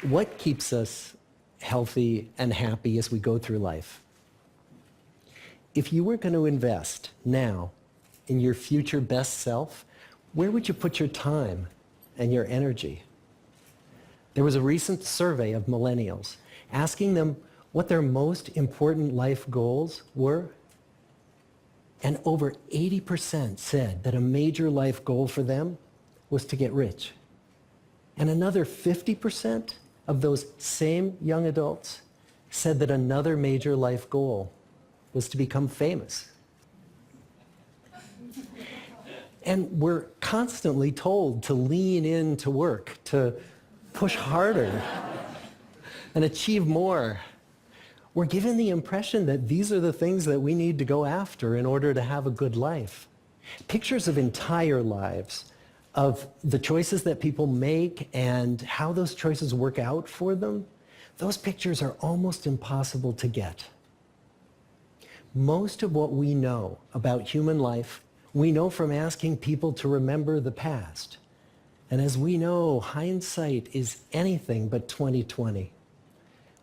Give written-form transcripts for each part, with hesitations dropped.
What keeps us healthy and happy as we go through life? If you were going to invest now in your future best self, where would you put your time and your energy? There was a recent survey of millennials asking them what their most important life goals were. And over 80% said that a major life goal for them was to get rich. And another 50% of those same young adults said that another major life goal was to become famous. And we're constantly told to lean into work, to push harder and achieve more. We're given the impression that these are the things that we need to go after in order to have a good life. Pictures of entire lives, of the choices that people make and how those choices work out for them, those pictures are almost impossible to get. Most of what we know about human life, we know from asking people to remember the past. And as we know, hindsight is anything but 20/20.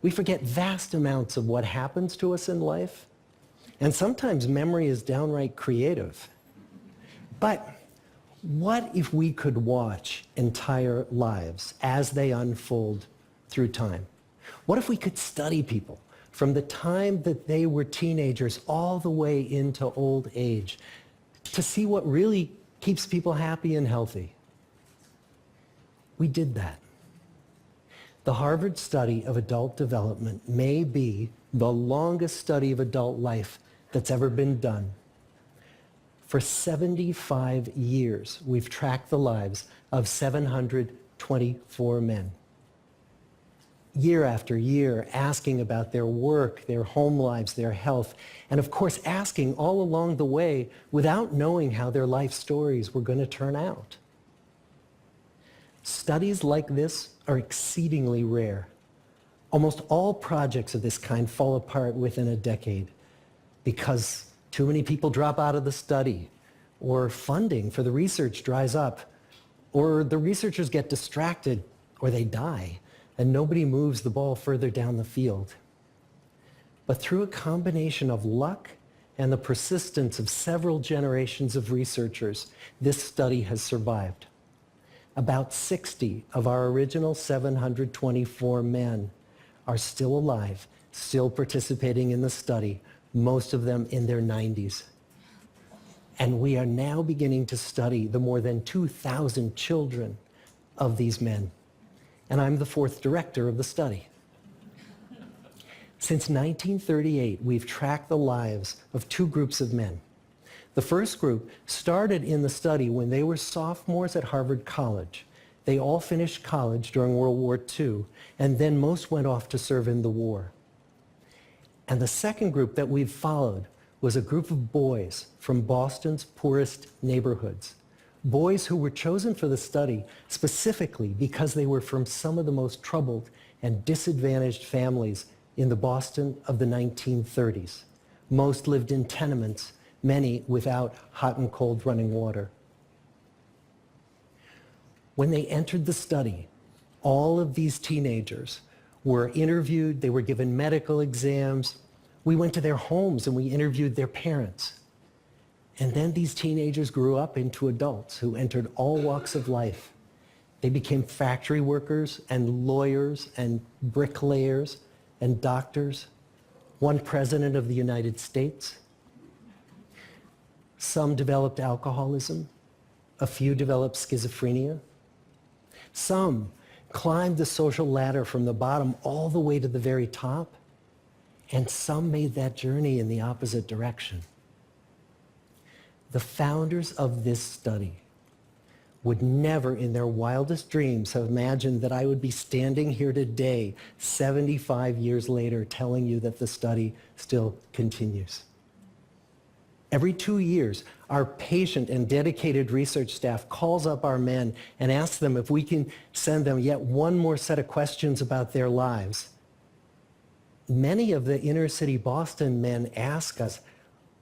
We forget vast amounts of what happens to us in life, and sometimes memory is downright creative. But what if we could watch entire lives as they unfold through time? What if we could study people from the time that they were teenagers all the way into old age to see what really keeps people happy and healthy? We did that. The Harvard study of adult development may be the longest study of adult life that's ever been done. For 75 years, we've tracked the lives of 724 men. Year after year, asking about their work, their home lives, their health, and of course asking all along the way without knowing how their life stories were going to turn out. Studies like this are exceedingly rare. Almost all projects of this kind fall apart within a decade because too many people drop out of the study, or funding for the research dries up, or the researchers get distracted, or they die, and nobody moves the ball further down the field. But through a combination of luck and the persistence of several generations of researchers, this study has survived. About 60 of our original 724 men are still alive, still participating in the study, most of them in their 90s. And we are now beginning to study the more than 2,000 children of these men. And I'm the fourth director of the study. Since 1938, we've tracked the lives of two groups of men. The first group started in the study when they were sophomores at Harvard College. They all finished college during World War II, and then most went off to serve in the war. And the second group that we've followed was a group of boys from Boston's poorest neighborhoods. Boys who were chosen for the study specifically because they were from some of the most troubled and disadvantaged families in the Boston of the 1930s. Most lived in tenements, many without hot and cold running water. When they entered the study, all of these teenagers were interviewed, they were given medical exams. We went to their homes and we interviewed their parents. And then these teenagers grew up into adults who entered all walks of life. They became factory workers and lawyers and bricklayers and doctors, one president of the United States. Some developed alcoholism. A few developed schizophrenia. Some climbed the social ladder from the bottom all the way to the very top. And some made that journey in the opposite direction. The founders of this study would never in their wildest dreams have imagined that I would be standing here today, 75 years later, telling you that the study still continues. Every 2 years, our patient and dedicated research staff calls up our men and asks them if we can send them yet one more set of questions about their lives. Many of the inner city Boston men ask us,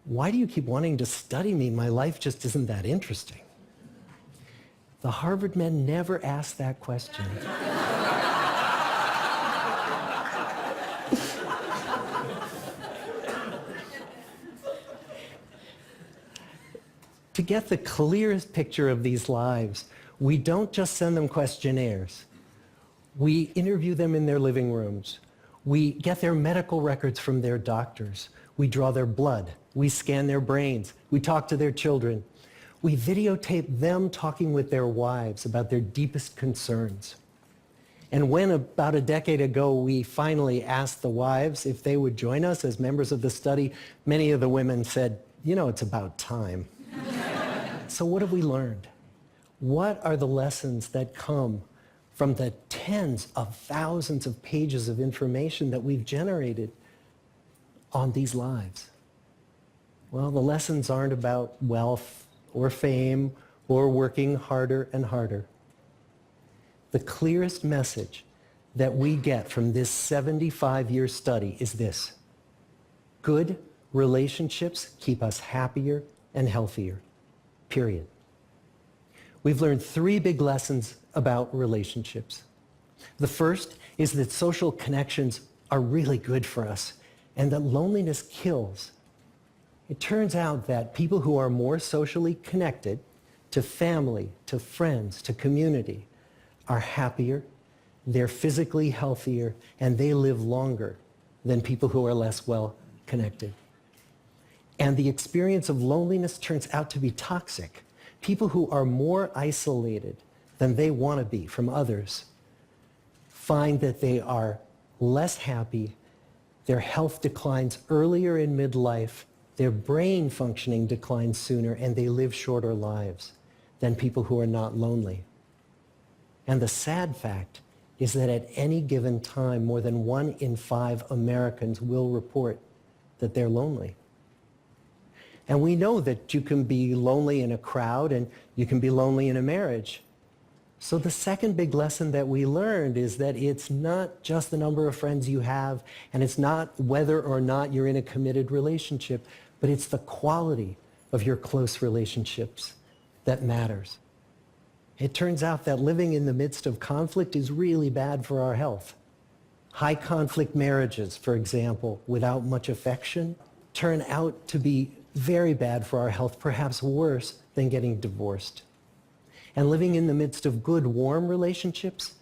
"Why do you keep wanting to study me? My life just isn't that interesting." The Harvard men never asked that question. To get the clearest picture of these lives, we don't just send them questionnaires. We interview them in their living rooms. We get their medical records from their doctors. We draw their blood. We scan their brains. We talk to their children. We videotape them talking with their wives about their deepest concerns. And when about a decade ago we finally asked the wives if they would join us as members of the study, many of the women said, you know, it's about time. So what have we learned? What are the lessons that come from the tens of thousands of pages of information that we've generated on these lives? Well, the lessons aren't about wealth or fame or working harder and harder. The clearest message that we get from this 75-year study is this: good relationships keep us happier and healthier, period. We've learned 3 big lessons about relationships. The first is that social connections are really good for us and that loneliness kills. It turns out that people who are more socially connected to family, to friends, to community, are happier, they're physically healthier, and they live longer than people who are less well connected. And the experience of loneliness turns out to be toxic. People who are more isolated than they want to be from others find that they are less happy, their health declines earlier in midlife, their brain functioning declines sooner, and they live shorter lives than people who are not lonely. And the sad fact is that at any given time, more than 1 in 5 Americans will report that they're lonely. And we know that you can be lonely in a crowd and you can be lonely in a marriage. So the second big lesson that we learned is that it's not just the number of friends you have, and it's not whether or not you're in a committed relationship, but it's the quality of your close relationships that matters. It turns out that living in the midst of conflict is really bad for our health. High conflict marriages, for example, without much affection, turn out to be very bad for our health, perhaps worse than getting divorced. And living in the midst of good, warm relationships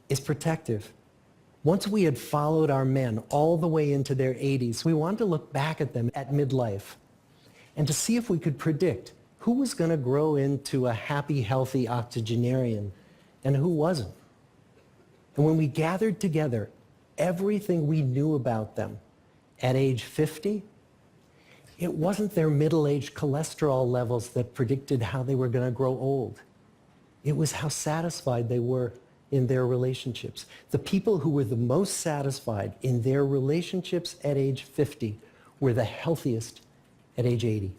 is protective. Once we had followed our men all the way into their 80s, we wanted to look back at them at midlife and to see if we could predict who was going to grow into a happy, healthy octogenarian and who wasn't. And when we gathered together everything we knew about them at age 50, it wasn't their middle-aged cholesterol levels that predicted how they were going to grow old. It was how satisfied they were in their relationships. The people who were the most satisfied in their relationships at age 50 were the healthiest at age 80.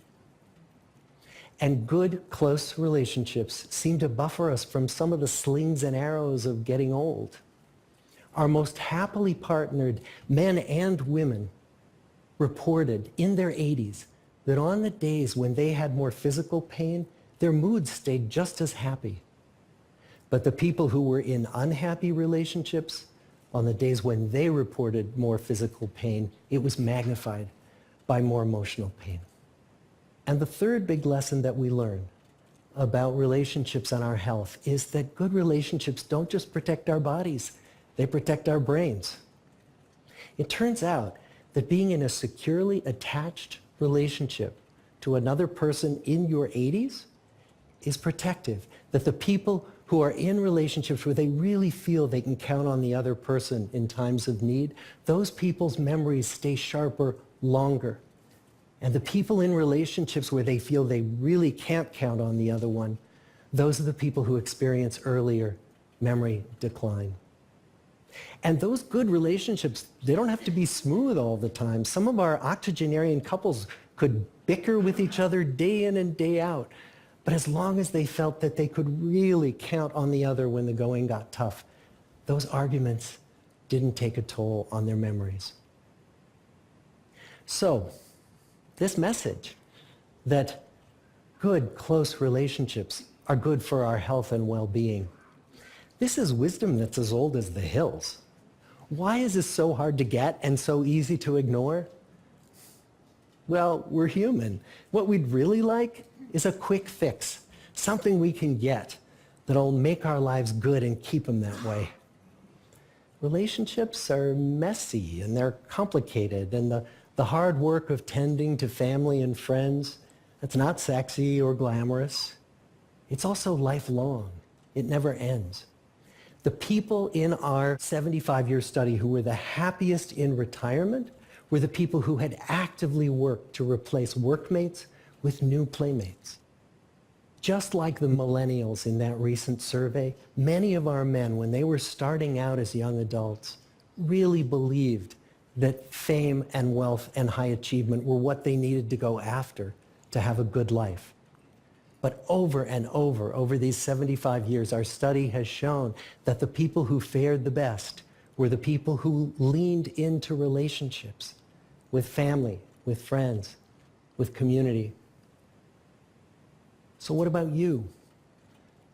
And good, close relationships seem to buffer us from some of the slings and arrows of getting old. Our most happily partnered men and women reported in their 80s that on the days when they had more physical pain, their moods stayed just as happy. But the people who were in unhappy relationships, on the days when they reported more physical pain, it was magnified by more emotional pain. And the third big lesson that we learn about relationships and our health is that good relationships don't just protect our bodies, they protect our brains. It turns out that being in a securely attached relationship to another person in your 80s is protective. That the people who are in relationships where they really feel they can count on the other person in times of need, those people's memories stay sharper longer. And the people in relationships where they feel they really can't count on the other one, those are the people who experience earlier memory decline. And those good relationships, they don't have to be smooth all the time. Some of our octogenarian couples could bicker with each other day in and day out. But as long as they felt that they could really count on the other when the going got tough, those arguments didn't take a toll on their memories. So, this message that good, close relationships are good for our health and well-being, this is wisdom that's as old as the hills. Why is this so hard to get and so easy to ignore? Well, we're human. What we'd really like is a quick fix, something we can get that'll make our lives good and keep them that way. Relationships are messy and they're complicated, and the hard work of tending to family and friends, that's not sexy or glamorous. It's also lifelong. It never ends. The people in our 75-year study who were the happiest in retirement were the people who had actively worked to replace workmates with new playmates. Just like the millennials in that recent survey, many of our men, when they were starting out as young adults, really believed that fame and wealth and high achievement were what they needed to go after to have a good life. But over and over these 75 years, our study has shown that the people who fared the best were the people who leaned into relationships with family, with friends, with community. So what about you?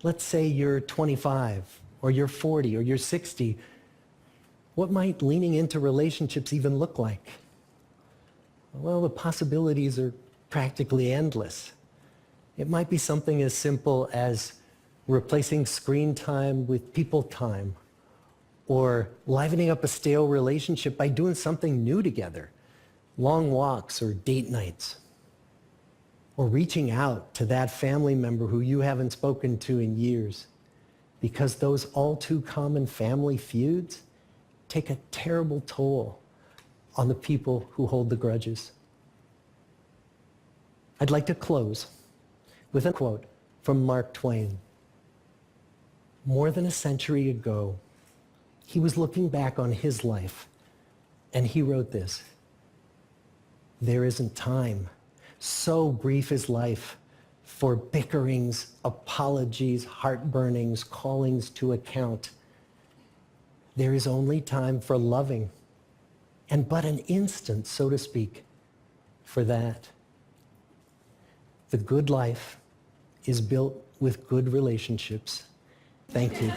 Let's say you're 25, or you're 40, or you're 60. What might leaning into relationships even look like? Well, the possibilities are practically endless. It might be something as simple as replacing screen time with people time, or livening up a stale relationship by doing something new together, long walks or date nights, or reaching out to that family member who you haven't spoken to in years, because those all too common family feuds take a terrible toll on the people who hold the grudges. I'd like to close with a quote from Mark Twain. More than a century ago, he was looking back on his life, and he wrote this: "There isn't time, so brief is life, for bickerings, apologies, heartburnings, callings to account. There is only time for loving, and but an instant, so to speak, for that." The good life is built with good relationships. Thank you.